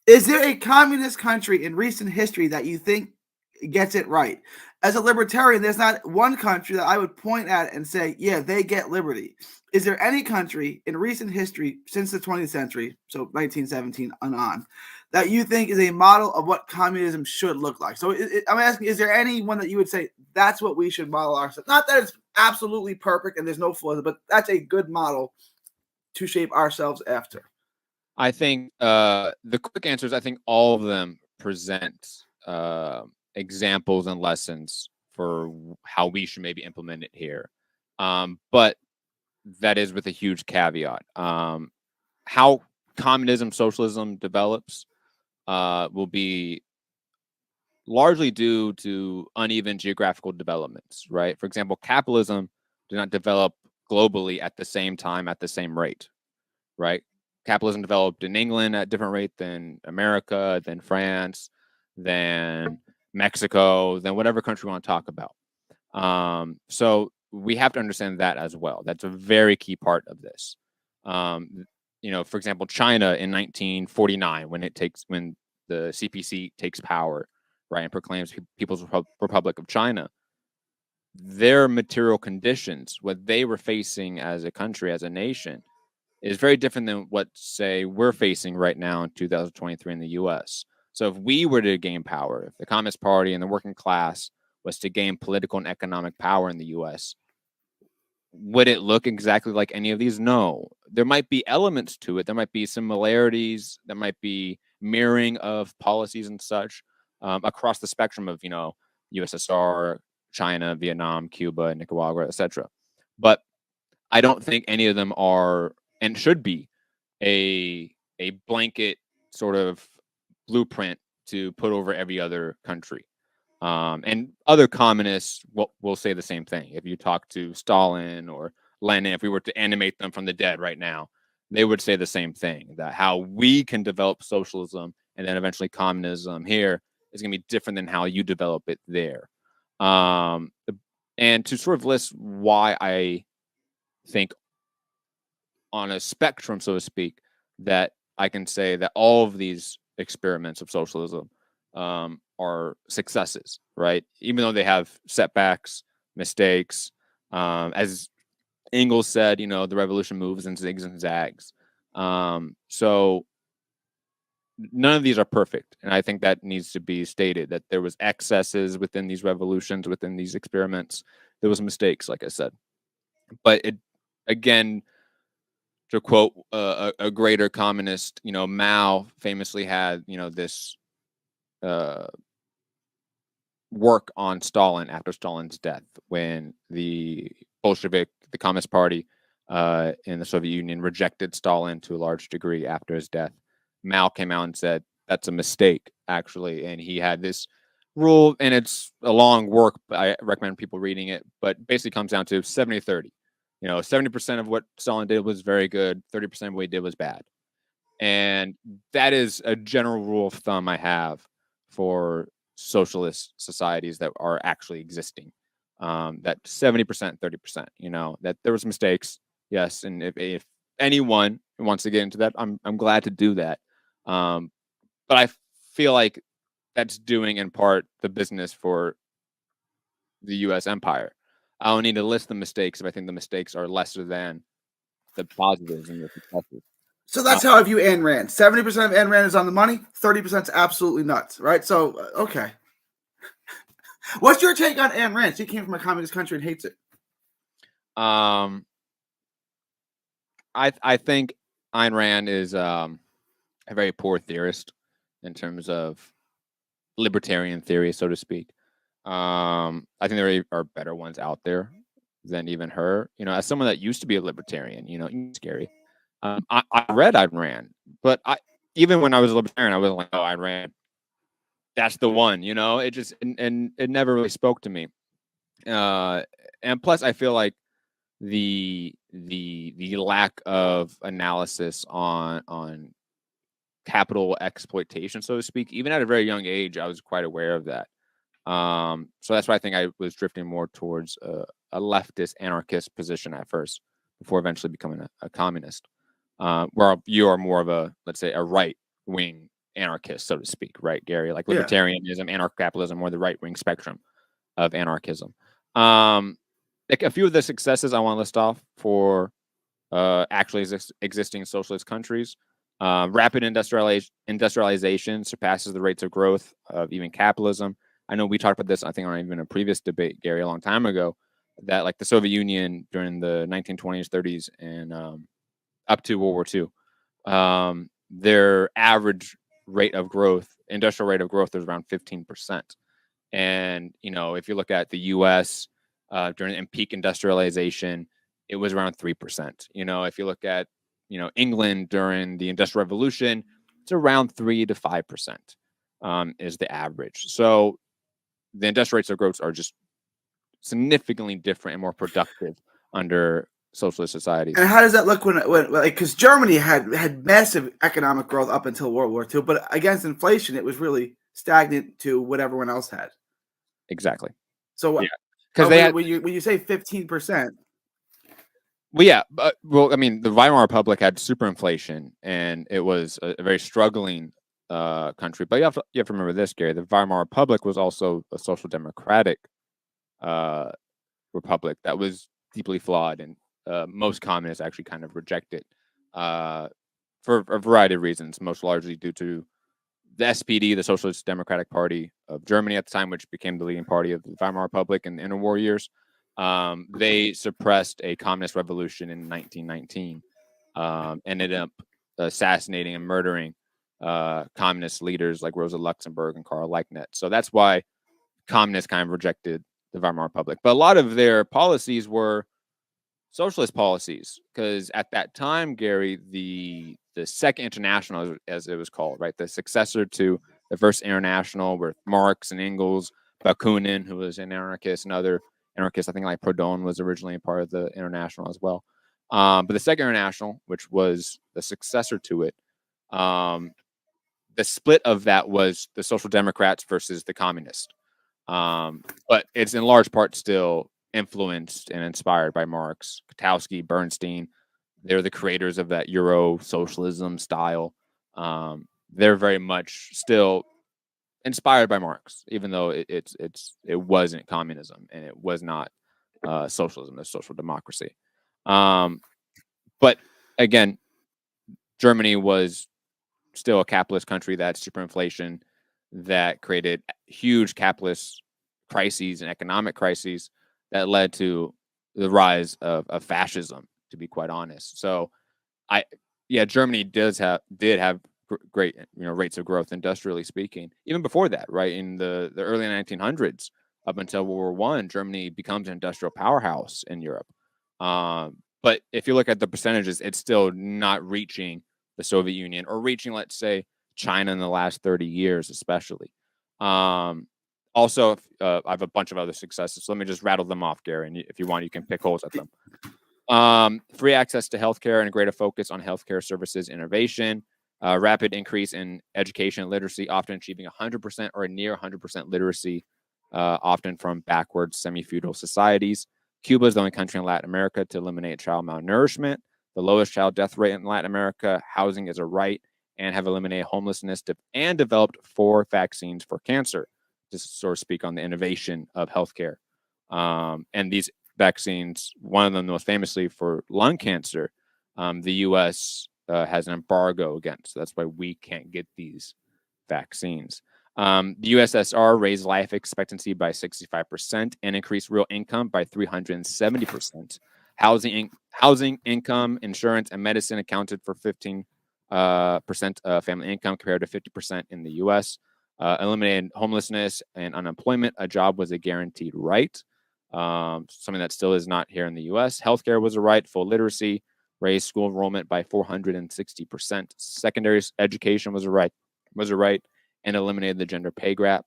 Is there a communist country in recent history that you think gets it right? As a libertarian, there's not one country that I would point at and say, yeah, they get liberty. Is there any country in recent history since the 20th century, so 1917 and on, that you think is a model of what communism should look like? So I'm asking, is there anyone that you would say that's what we should model ourselves? Not that it's absolutely perfect and there's no flaws, but that's a good model to shape ourselves after. I think the quick answer is I think all of them present examples and lessons for how we should maybe implement it here. But that is with a huge caveat. How communism, socialism develops will be largely due to uneven geographical developments, right? For example, capitalism did not develop globally at the same time at the same rate, right? Capitalism developed in England at a different rate than America, than France, than Mexico, than whatever country we want to talk about. So we have to understand that as well. That's a very key part of this. For example, China in 1949, when the CPC takes power, right, and proclaims People's Republic of China, their material conditions, what they were facing as a country, as a nation, is very different than what, say, we're facing right now in 2023 in the U.S. So if we were to gain power, if the Communist Party and the working class was to gain political and economic power in the U.S., would it look exactly like any of these? No. There might be elements to it. There might be similarities. There might be mirroring of policies and such across the spectrum of, USSR, China, Vietnam, Cuba, Nicaragua, etc. But I don't think any of them are and should be a blanket sort of blueprint to put over every other country. And other communists will say the same thing. If you talk to Stalin or Lenin, if we were to animate them from the dead right now, they would say the same thing, that how we can develop socialism and then eventually communism here is going to be different than how you develop it there. And to sort of list why I think on a spectrum, so to speak, that I can say that all of these experiments of socialism are successes, right? Even though they have setbacks, mistakes. As Engels said, the revolution moves in zigs and zags. So none of these are perfect. And I think that needs to be stated, that there was excesses within these revolutions, within these experiments. There was mistakes, like I said. But it, again, to quote a greater communist, Mao famously had, this work on Stalin after Stalin's death, when the Bolshevik, the Communist Party in the Soviet Union, rejected Stalin to a large degree after his death. Mao came out and said, that's a mistake, actually. And he had this rule, and it's a long work, but I recommend people reading it, but basically comes down to 70-30. 70% of what Stalin did was very good, 30% of what he did was bad. And that is a general rule of thumb I have for socialist societies that are actually existing. That 70%, 30%, that there was mistakes. Yes. And if anyone wants to get into that, I'm glad to do that. But I feel like that's doing in part the business for the U.S. empire. I don't need to list the mistakes if I think the mistakes are lesser than the positives and the successes. So that's how I view Ayn Rand. 70% of Ayn Rand is on the money. 30% is absolutely nuts, right? So, okay. What's your take on Ayn Rand? She came from a communist country and hates it. I think Ayn Rand is a very poor theorist in terms of libertarian theory, so to speak. I think there are better ones out there than even her. As someone that used to be a libertarian, scary. I read Ayn Rand, but even when I was a libertarian, I wasn't like, oh, Ayn Rand, that's the one. It just and it never really spoke to me. And plus, I feel like the lack of analysis on capital exploitation, so to speak, even at a very young age, I was quite aware of that. So that's why I think I was drifting more towards a leftist anarchist position at first, before eventually becoming a communist. Where you are more of a, let's say, a right wing anarchists, so to speak, right, Gary? Like Yeah. libertarianism, anarcho-capitalism, or the right-wing spectrum of anarchism. Like a few of the successes I want to list off for actually existing socialist countries. Rapid industrialization surpasses the rates of growth of even capitalism. I know we talked about this, I think, on even a previous debate, Gary, a long time ago, that like the Soviet Union during the 1920s, 30s, and up to World War II, their average rate of growth, industrial rate of growth, was around 15%. And if you look at the U.S. During peak industrialization, it was around 3%. If you look at England during the Industrial Revolution, it's around 3 to 5% is the average. So the industrial rates of growth are just significantly different and more productive under socialist societies. And how does that look when like, because Germany had massive economic growth up until World War II, but against inflation, it was really stagnant to what everyone else had. Exactly. So yeah, because when you say 15%. Well, yeah, well, I mean, the Weimar Republic had superinflation, and it was a very struggling country. But you have to remember this, Gary. The Weimar Republic was also a social democratic republic that was deeply flawed, and most communists actually kind of reject it for a variety of reasons, most largely due to the SPD, the Socialist Democratic Party of Germany at the time, which became the leading party of the Weimar Republic in the interwar years. They suppressed a communist revolution in 1919, ended up assassinating and murdering communist leaders like Rosa Luxemburg and Karl Liebknecht. So that's why communists kind of rejected the Weimar Republic. But a lot of their policies were socialist policies, because at that time, Gary, the Second International, as it was called, right, the successor to the First International, with Marx and Engels, Bakunin, who was an anarchist, and other anarchists. I think like Proudhon was originally a part of the International as well. But the Second International, which was the successor to it, the split of that was the Social Democrats versus the Communists. But it's in large part still influenced and inspired by Marx, Kautsky, Bernstein. They're the creators of that Euro socialism style. They're very much still inspired by Marx, even though it wasn't communism and it was not socialism, it's social democracy. But again, Germany was still a capitalist country that superinflation that created huge capitalist crises and economic crises that led to the rise of fascism, to be quite honest. So Germany did have great rates of growth industrially speaking. Even before that, right, in the early 1900s up until World War I, Germany becomes an industrial powerhouse in Europe. But if you look at the percentages, it's still not reaching the Soviet Union or reaching, let's say, China in the last 30 years, especially. Also, I have a bunch of other successes. So let me just rattle them off, Gary. And if you want, you can pick holes at them. Free access to healthcare and a greater focus on healthcare services innovation. Rapid increase in education and literacy, often achieving 100% or near 100% literacy, often from backwards semi-feudal societies. Cuba is the only country in Latin America to eliminate child malnourishment, the lowest child death rate in Latin America, housing is a right, and have eliminated homelessness and developed 4 vaccines for cancer, to sort of speak on the innovation of healthcare. And these vaccines, one of them most famously for lung cancer, the U.S. Has an embargo against. So that's why we can't get these vaccines. The USSR raised life expectancy by 65% and increased real income by 370%. Housing, income, insurance, and medicine accounted for 15% of family income compared to 50% in the U.S. Eliminated homelessness and unemployment. A job was a guaranteed right, something that still is not here in the U.S. Healthcare was a right. Full literacy raised school enrollment by 460%. Secondary education was a right, and eliminated the gender pay gap.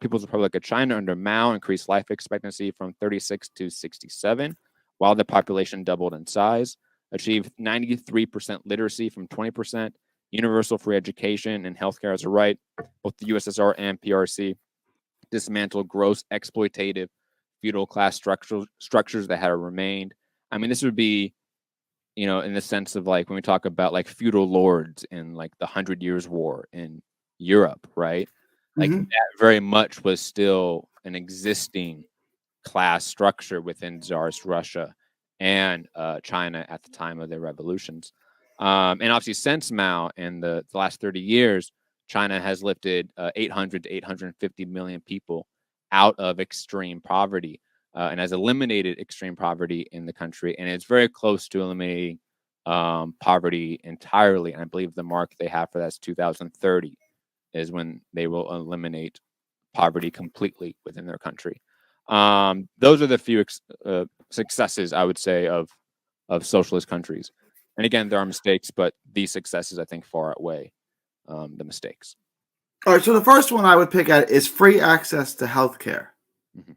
People's Republic of China under Mao increased life expectancy from 36 to 67, while the population doubled in size. Achieved 93% literacy from 20%. Universal free education and healthcare as a right. Both the USSR and PRC dismantled gross exploitative feudal class structures that had remained. I mean, this would be, in the sense of like when we talk about like feudal lords in like the 100 Years' War in Europe, right? Like Mm-hmm. that very much was still an existing class structure within Tsarist Russia and China at the time of their revolutions. And obviously, since Mao and the last 30 years, China has lifted 800 to 850 million people out of extreme poverty and has eliminated extreme poverty in the country. And it's very close to eliminating poverty entirely. And I believe the mark they have for that is 2030 is when they will eliminate poverty completely within their country. Those are the few successes I would say of socialist countries. And again, there are mistakes, but these successes I think far outweigh the mistakes. All right. So the first one I would pick at is free access to healthcare. Mm-hmm.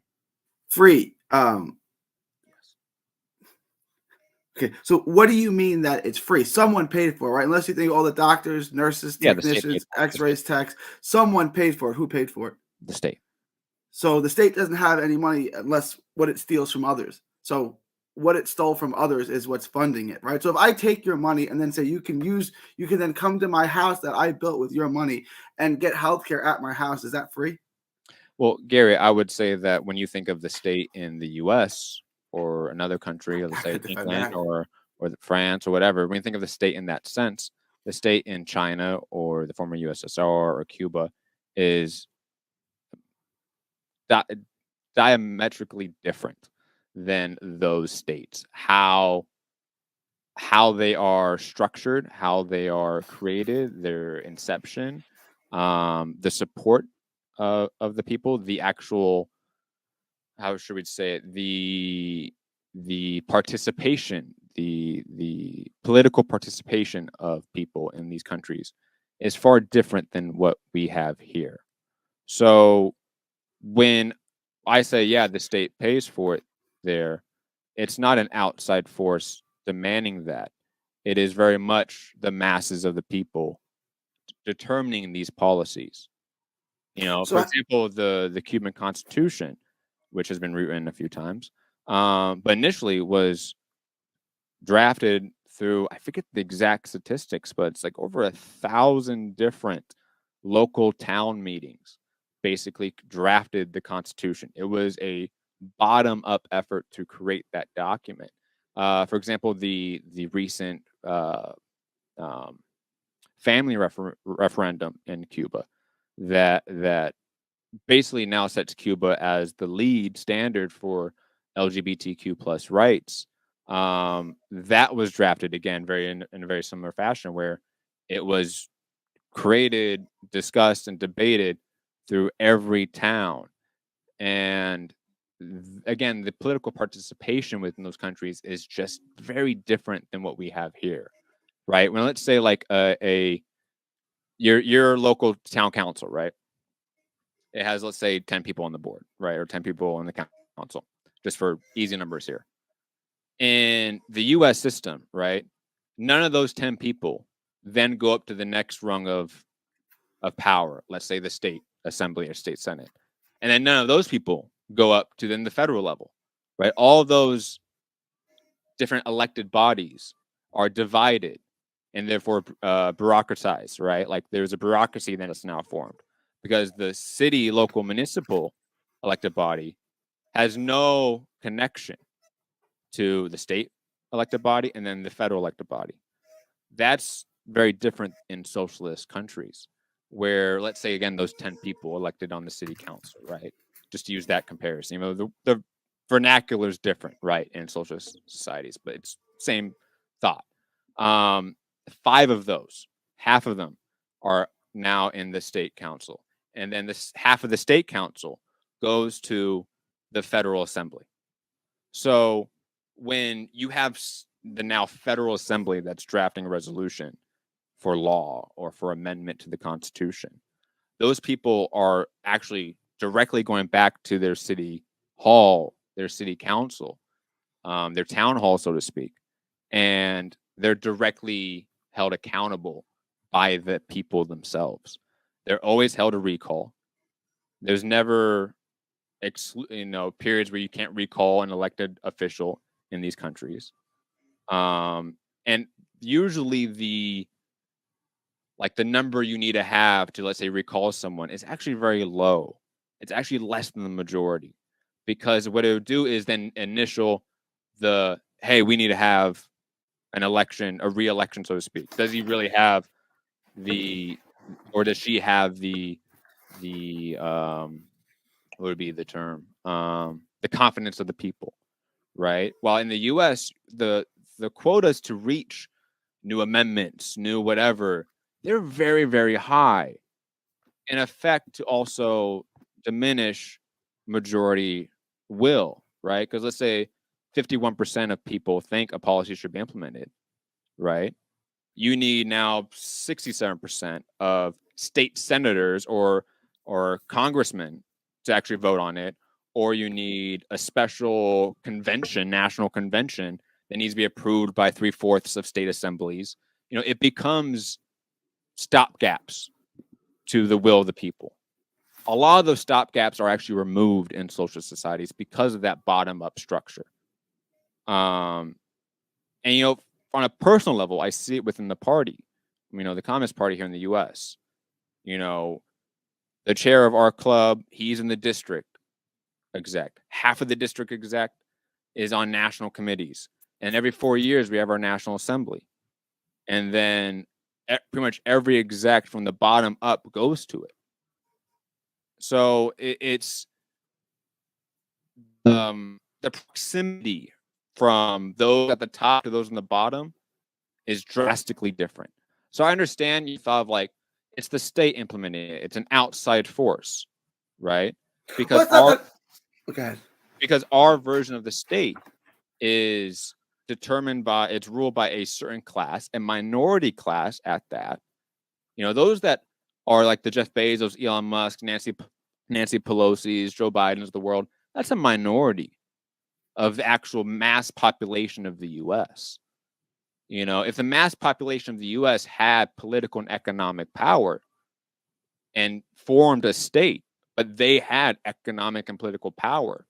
Free. Yes. Okay. So what do you mean that it's free? Someone paid for it, right? Unless you think all the doctors, nurses, Yeah, the state paid technicians, for it. X-rays, techs, someone paid for it. Who paid for it? The state. So the state doesn't have any money unless what it steals from others. So what it stole from others is what's funding it, right? So if I take your money and then say you can then come to my house that I built with your money and get healthcare at my house, is that free? Well, Gary, I would say that when you think of the state in the U.S. or another country, let's say Defend England that. or France or whatever, when you think of the state in that sense, the state in China or the former USSR or Cuba is diametrically different than those states. How they are structured, how they are created, their inception, the support of the people, the actual, how should we say it, the participation, the political participation of people in these countries is far different than what we have here. So when I say, yeah, the state pays for it there, it's not an outside force demanding that. It is very much the masses of the people determining these policies. So For example, the Cuban Constitution, which has been rewritten a few times, but initially was drafted through, I forget the exact statistics, but it's like over 1,000 different local town meetings basically drafted the Constitution. It was a bottom up effort to create that document. For example, the recent family referendum in Cuba that basically now sets Cuba as the lead standard for LGBTQ plus rights. That was drafted again in a very similar fashion, where it was created, discussed, and debated through every town. And again, the political participation within those countries is just very different than what we have here, right? When let's say like your local town council, right? It has, let's say, 10 people on the board, right? Or 10 people on the council, just for easy numbers here. In the US system, right? None of those 10 people then go up to the next rung of power, let's say the state assembly or state senate. And then none of those people go up to then the federal level, right? All those different elected bodies are divided and therefore bureaucratized, right? Like there's a bureaucracy that is now formed because the city, local, municipal elected body has no connection to the state elected body and then the federal elected body. That's very different in socialist countries where, let's say, again, those 10 people elected on the city council, right? Just to use that comparison. The vernacular is different, right, in socialist societies, but it's same thought. 5 of those, half of them are now in the state council. And then this half of the state council goes to the federal assembly. So when you have the now federal assembly that's drafting a resolution for law or for amendment to the Constitution, those people are actually directly going back to their city hall, their city council, their town hall, so to speak, and they're directly held accountable by the people themselves. They're always held a recall. There's never periods where you can't recall an elected official in these countries. And usually the number you need to have to, let's say, recall someone is actually very low. It's actually less than the majority, because what it would do is then initial the, hey, we need to have an election, a re-election, so to speak. Does he really have or does she have the what would be the term? The confidence of the people, right? While in the U.S., the quotas to reach new amendments, new whatever, they're very, very high, in effect to also diminish majority will, right? Because let's say 51% of people think a policy should be implemented, right? You need now 67% of state senators or congressmen to actually vote on it, or you need a special convention, national convention, that needs to be approved by 3/4 of state assemblies. It becomes stopgaps to the will of the people. A lot of those stopgaps are actually removed in social societies because of that bottom-up structure. And on a personal level, I see it within the party. The Communist Party here in the U.S. The chair of our club, he's in the district exec. Half of the district exec is on national committees, and every 4 years we have our national assembly, and then pretty much every exec from the bottom up goes to it. So it's the proximity from those at the top to those on the bottom is drastically different. So I understand you thought of it's the state implementing it. It's an outside force, right? Because because our version of the state is determined by, it's ruled by a certain class, a minority class at that. Those that are like the Jeff Bezos, Elon Musk, Nancy Pelosi's, Joe Biden's of the world, that's a minority of the actual mass population of the U.S. If the mass population of the U.S. had political and economic power and formed a state, but they had economic and political power,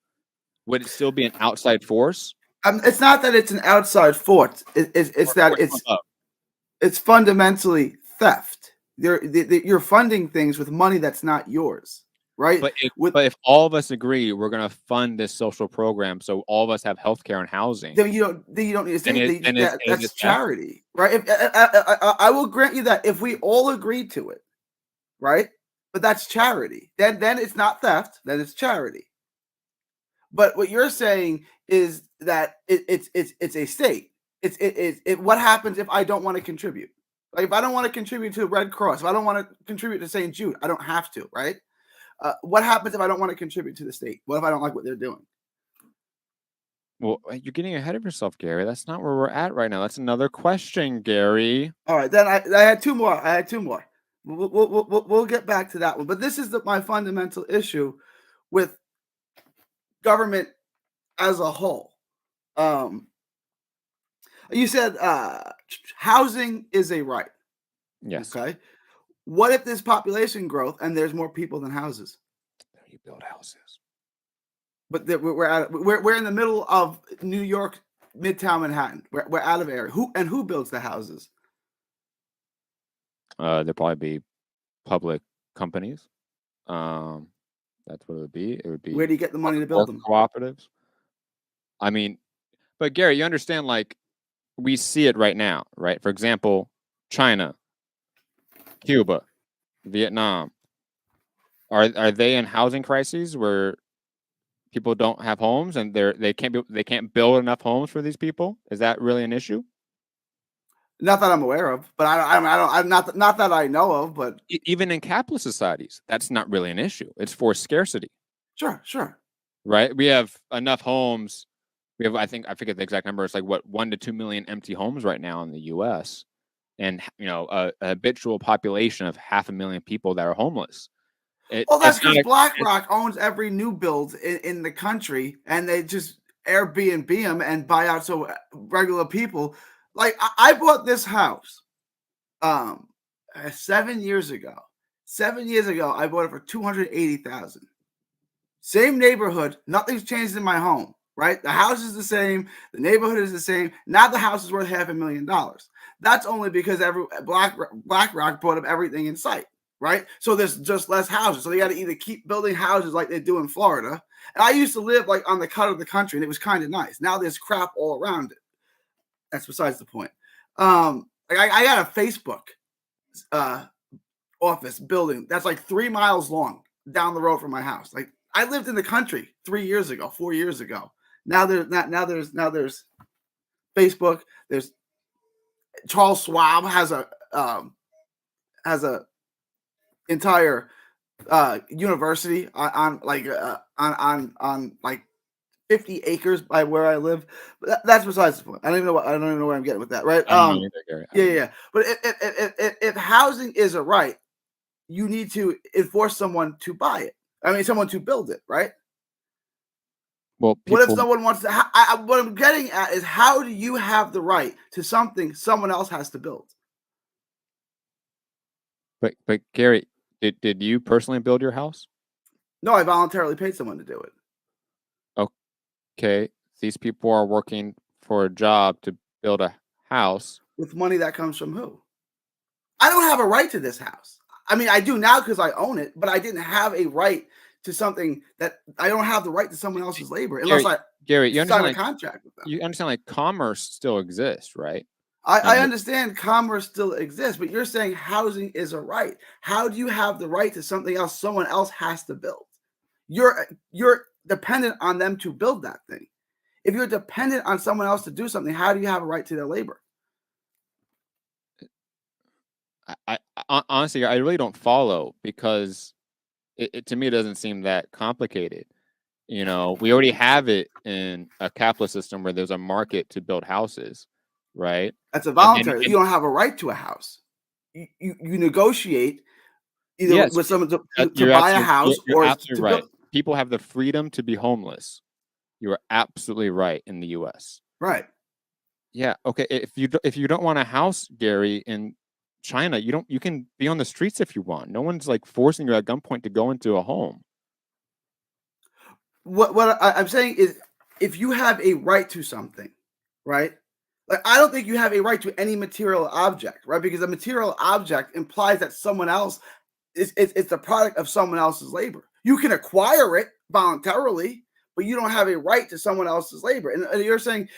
would it still be an outside force? It's not that it's an outside force. It's that it's fundamentally theft. You're funding things with money that's not yours, right? But if all of us agree we're going to fund this social program, so all of us have healthcare and housing, then you don't need to say that's charity, right? I will grant you that if we all agree to it, right? But that's charity. Then it's not theft. Then it's charity. But what you're saying is that it's a state. It's what happens if I don't want to contribute? Like if I don't want to contribute to the Red Cross, if I don't want to contribute to St. Jude, I don't have to, right? What happens if I don't want to contribute to the state? What if I don't like what they're doing? Well, you're getting ahead of yourself, Gary. That's not where we're at right now. That's another question, Gary. All right, then I had two more. We'll get back to that one. But this is my fundamental issue with government as a whole. You said housing is a right. Yes. Okay. What if there's population growth and there's more people than houses? You build houses. But we're in the middle of New York, Midtown Manhattan. We're out of area. Who builds the houses? There'd probably be public companies. That's what it would be. It would be. Where do you get the money to build them? Cooperatives. I mean, but Gary, you understand, we see it right now, right? For example, China, Cuba, Vietnam. Are they in housing crises where people don't have homes and they can't build enough homes for these people? Is that really an issue? Not that I'm aware of, but I'm not that I know of. But even in capitalist societies, that's not really an issue. It's for scarcity. Sure. Right. We have enough homes. We have, I forget the exact number. It's 1 to 2 million empty homes right now in the U.S. And a habitual population of 500,000 people that are homeless. That's because BlackRock owns every new build in the country, and they just Airbnb them and buy out so regular people. Like I bought this house 7 years ago. 7 years ago, I bought it for $280,000. Same neighborhood, nothing's changed in my home. right? The house is the same, the neighborhood is the same. Now the house is worth $500,000. That's only because BlackRock bought up everything in sight, right? So there's just less houses. So they got to either keep building houses like they do in Florida. And I used to live like on the cut of the country, and it was kind of nice. Now there's crap all around it. That's besides the point. I got a Facebook office building that's like 3 miles long down the road from my house. Like I lived in the country 4 years ago. Now there's Facebook. There's Charles Schwab has a entire university on like 50 acres by where I live. But that's besides the point. I don't even know where I'm getting with that, right? I don't know either, Gary. Yeah. But if housing is a right, you need to enforce someone to buy it. I mean, someone to build it, right? Well, what if someone wants to? What I'm getting at is, how do you have the right to something someone else has to build? But Gary, did you personally build your house? No, I voluntarily paid someone to do it. Okay, these people are working for a job to build a house with money that comes from who? I don't have a right to this house. I mean, I do now because I own it, but I didn't have a right to something that I don't have the right to someone else's labor unless Gary, you sign understand, a contract with them. You understand, like, commerce still exists, right? I understand commerce still exists, but you're saying housing is a right. How do you have the right to something else someone else has to build? You're dependent on them to build that thing. If you're dependent on someone else to do something, how do you have a right to their labor? I honestly, I really don't follow, because it to me, it doesn't seem that complicated. You know, we already have it in a capitalist system where there's a market to build houses, right? That's a voluntary. You don't have a right to a house. You negotiate either with someone to buy a house you're or absolutely right. People have the freedom to be homeless. You are absolutely right in the U.S. Right. Yeah. Okay. If you don't want a house, Gary, in China, you can be on the streets if you want. No one's like forcing you at gunpoint to go into a home. What I'm saying is, if you have a right to something, right? Like, I don't think you have a right to any material object, right? Because a material object implies that someone else it's the product of someone else's labor. You can acquire it voluntarily, but you don't have a right to someone else's labor. And you're saying,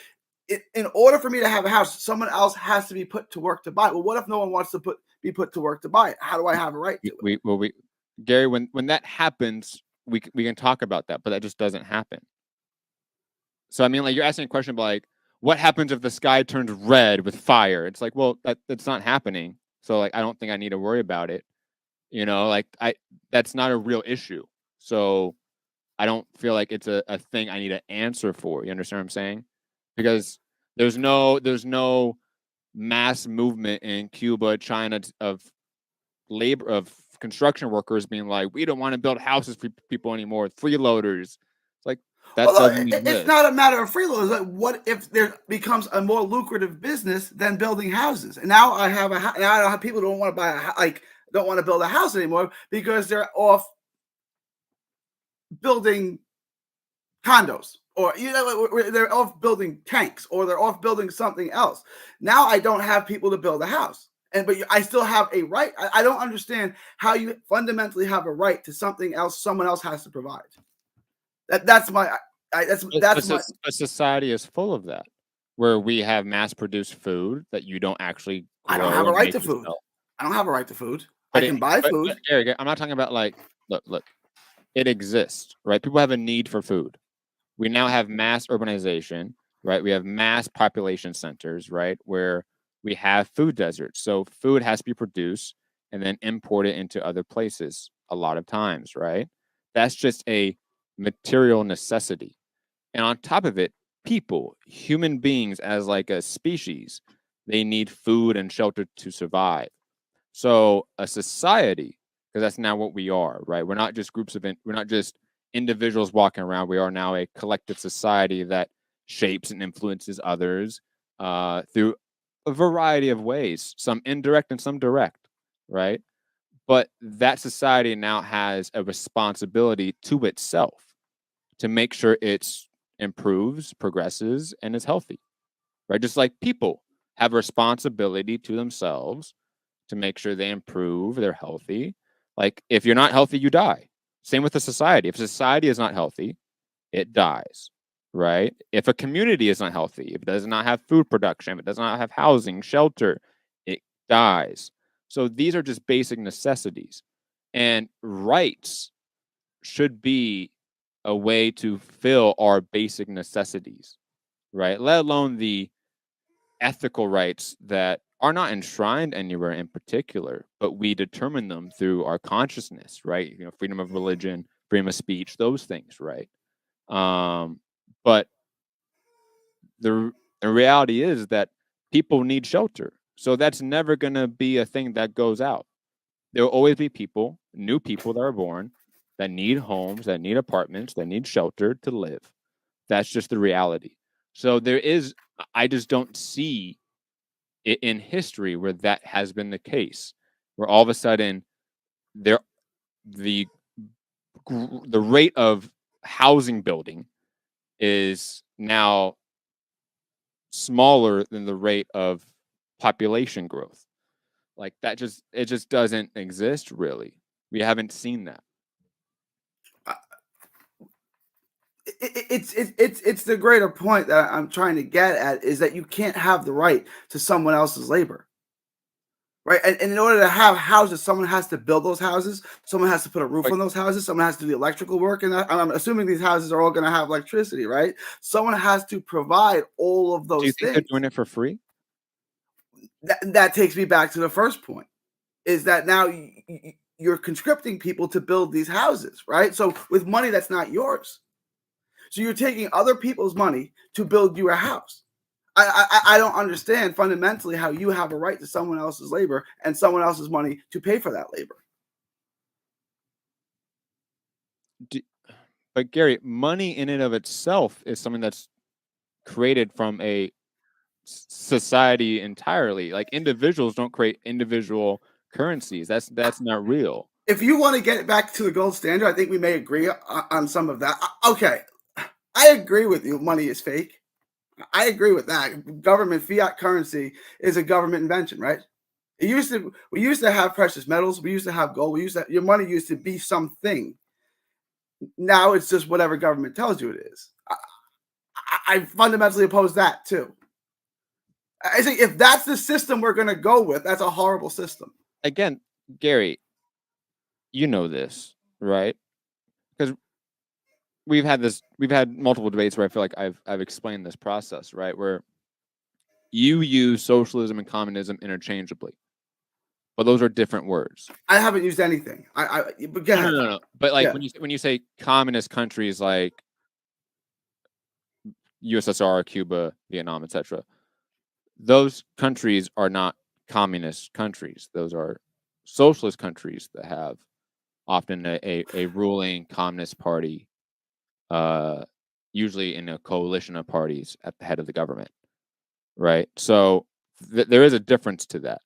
in order for me to have a house, someone else has to be put to work to buy it. Well, what if no one wants to be put to work to buy it? How do I have a right to it? Gary, when that happens, we can talk about that, but that just doesn't happen. So I mean, like, you're asking a question about, like, what happens if the sky turns red with fire? It's like, well, that's not happening. So, like, I don't think I need to worry about it. You know, like, that's not a real issue. So I don't feel like it's a thing I need to answer for. You understand what I'm saying? Because there's no mass movement in Cuba, China, of construction workers being like, we don't want to build houses for people anymore, freeloaders. It's like, it's not a matter of freeloaders. Like, what if there becomes a more lucrative business than building houses? And now I have people don't want to don't want to build a house anymore because they're off building condos, or they're off building tanks, or they're off building something else. Now I don't have people to build a house, but I still have a right. I don't understand how you fundamentally have a right to something else someone else has to provide. That's my. A society is full of that, where we have mass-produced food that you don't actually grow. I don't have a right to food. I don't have a right to food. I can buy food. But Gary, I'm not talking about, like, look, it exists, right? People have a need for food. We now have mass urbanization, right? We have mass population centers, right, where we have food deserts. So food has to be produced and then imported into other places a lot of times, right? That's just a material necessity. And on top of it, people, human beings as like a species, they need food and shelter to survive. So a society, because that's now what we are, right? We're not just we're not just individuals walking around. We are now a collective society that shapes and influences others through a variety of ways, some indirect and some direct, right? But that society now has a responsibility to itself to make sure it's improves, progresses, and is healthy, right? Just like people have a responsibility to themselves to make sure they improve, they're healthy. Like if you're not healthy, you die. Same with the society. If society is not healthy, it dies, right? If a community is not healthy, if it does not have food production, if it does not have housing, shelter, it dies. So these are just basic necessities. And rights should be a way to fill our basic necessities, right? Let alone the ethical rights that are not enshrined anywhere in particular, but we determine them through our consciousness, right? You know, freedom of religion, freedom of speech, those things, right? But the reality is that people need shelter. So that's never going to be a thing that goes out. There will always be people, new people that are born, that need homes, that need apartments, that need shelter to live. That's just the reality. So I just don't see it in history where that has been the case, where all of a sudden the rate of housing building is now smaller than the rate of population growth. Like it just doesn't exist really. We haven't seen that. It's the greater point that I'm trying to get at is that you can't have the right to someone else's labor, right? And in order to have houses, someone has to build those houses. Someone has to put a roof on those houses. Someone has to do the electrical work, and I'm assuming these houses are all going to have electricity, right? Someone has to provide all of those Do you think things. they're doing it for free? That takes me back to the first point: is that now you're conscripting people to build these houses, right? So with money that's not yours. So you're taking other people's money to build you a house. I don't understand fundamentally how you have a right to someone else's labor and someone else's money to pay for that labor. But Gary, money in and of itself is something that's created from a society entirely. Like individuals don't create individual currencies. That's not real. If you want to get it back to the gold standard, I think we may agree on some of that. Okay, I agree with you. Money is fake. I agree with that. Government fiat currency is a government invention, right? We used to have precious metals. We used to have gold. Your money used to be something. Now it's just whatever government tells you it is. I fundamentally oppose that too. I think if that's the system we're going to go with, that's a horrible system. Again, Gary, you know this, right? Because we've had multiple debates where I feel like I've explained this process, right? Where you use socialism and communism interchangeably, but those are different words. I haven't used anything. But go ahead. No. But like when you say communist countries like USSR, Cuba, Vietnam, etc., those countries are not communist countries. Those are socialist countries that have often a ruling communist party, usually in a coalition of parties at the head of the government, right? So there is a difference to that.